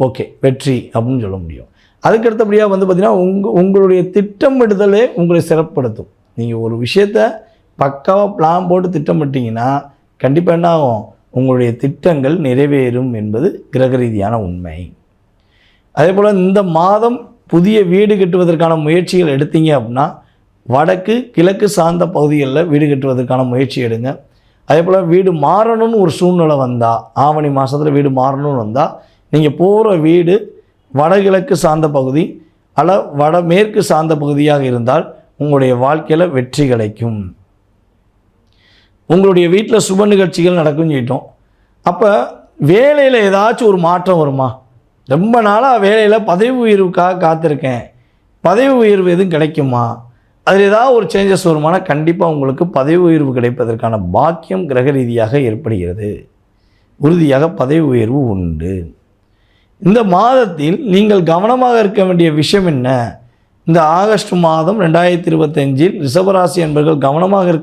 Okay வெற்றி அப்படின்னு சொல்ல முடியும். அதுக்கடுத்தபடியாக வந்து பார்த்திங்கன்னா உங்களுடைய திட்டமிடுதலே உங்களை சிறப்படுத்தும். நீங்கள் ஒரு விஷயத்தை பக்காவாக பிளான் போட்டு திட்டமிட்டிங்கன்னா கண்டிப்பாக என்ன ஆகும், உங்களுடைய திட்டங்கள் நிறைவேறும் என்பது கிரக ரீதியான உண்மை. அதே போல் இந்த மாதம் புதிய வீடு கட்டுவதற்கான முயற்சிகள் எடுத்தீங்க அப்படின்னா வடக்கு கிழக்கு சார்ந்த பகுதிகளில் வீடு கட்டுவதற்கான முயற்சி எடுங்க. அதே போல் வீடு மாறணும்னு ஒரு சூழ்நிலை வந்தால், ஆவணி மாதத்தில் வீடு மாறணும்னு வந்தால் நீங்கள் போகிற வீடு வடகிழக்கு சார்ந்த பகுதி அல்ல வடமேற்கு சார்ந்த பகுதியாக இருந்தால் உங்களுடைய வாழ்க்கையில் வெற்றி கிடைக்கும். உங்களுடைய வீட்டில் சுப நிகழ்ச்சிகள் நடக்கும்னு சொல்லிட்டோம். அப்போ வேலையில் ஏதாச்சும் ஒரு மாற்றம் வருமா? ரொம்ப நாளாக வேலையில் பதவி உயர்வுக்காக காத்திருக்கேன், பதவி உயர்வு எதுவும் கிடைக்குமா? அதில் ஏதாவது ஒரு சேஞ்சஸ் வருமானா கண்டிப்பாக உங்களுக்கு பதவி உயர்வு கிடைப்பதற்கான பாக்கியம் கிரக ரீதியாக ஏற்படுகிறது. உறுதியாக பதவி உயர்வு உண்டு. இந்த மாதத்தில் நீங்கள் கவனமாக இருக்க வேண்டிய விஷயம் என்ன? இந்த ஆகஸ்ட் மாதம் 2025 ரிஷபராசி என்பவர்கள் கவனமாக இருக்க